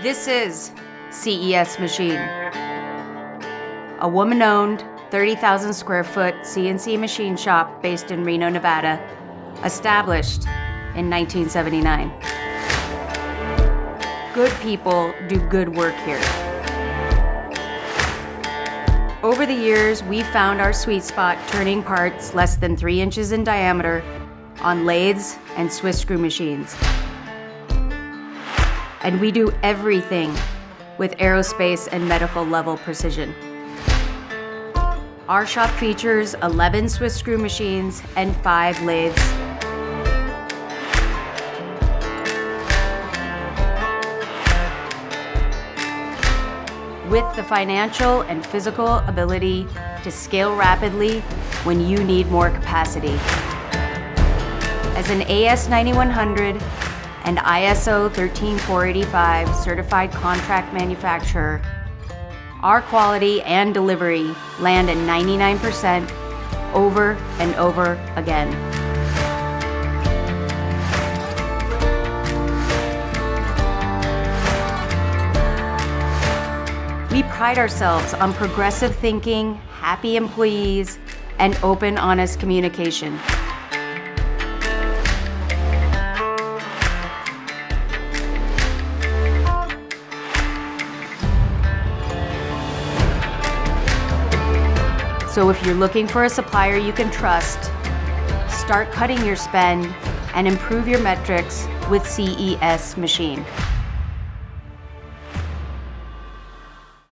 This is CES Machine, a woman-owned 30,000 square foot CNC machine shop based in Reno, Nevada, established in 1979. Good people do good work here. Over the years, we've found our sweet spot turning parts less than 3 inches in diameter on lathes and Swiss screw machines. And we do everything with aerospace and medical level precision. Our shop features 11 Swiss screw machines and 5 lathes. With the financial and physical ability to scale rapidly when you need more capacity. As an AS9100 and ISO 13485 certified contract manufacturer, our quality and delivery land at 99% over and over again. We pride ourselves on progressive thinking, happy employees, and open, honest communication. So if you're looking for a supplier you can trust, start cutting your spend and improve your metrics with CES Machine.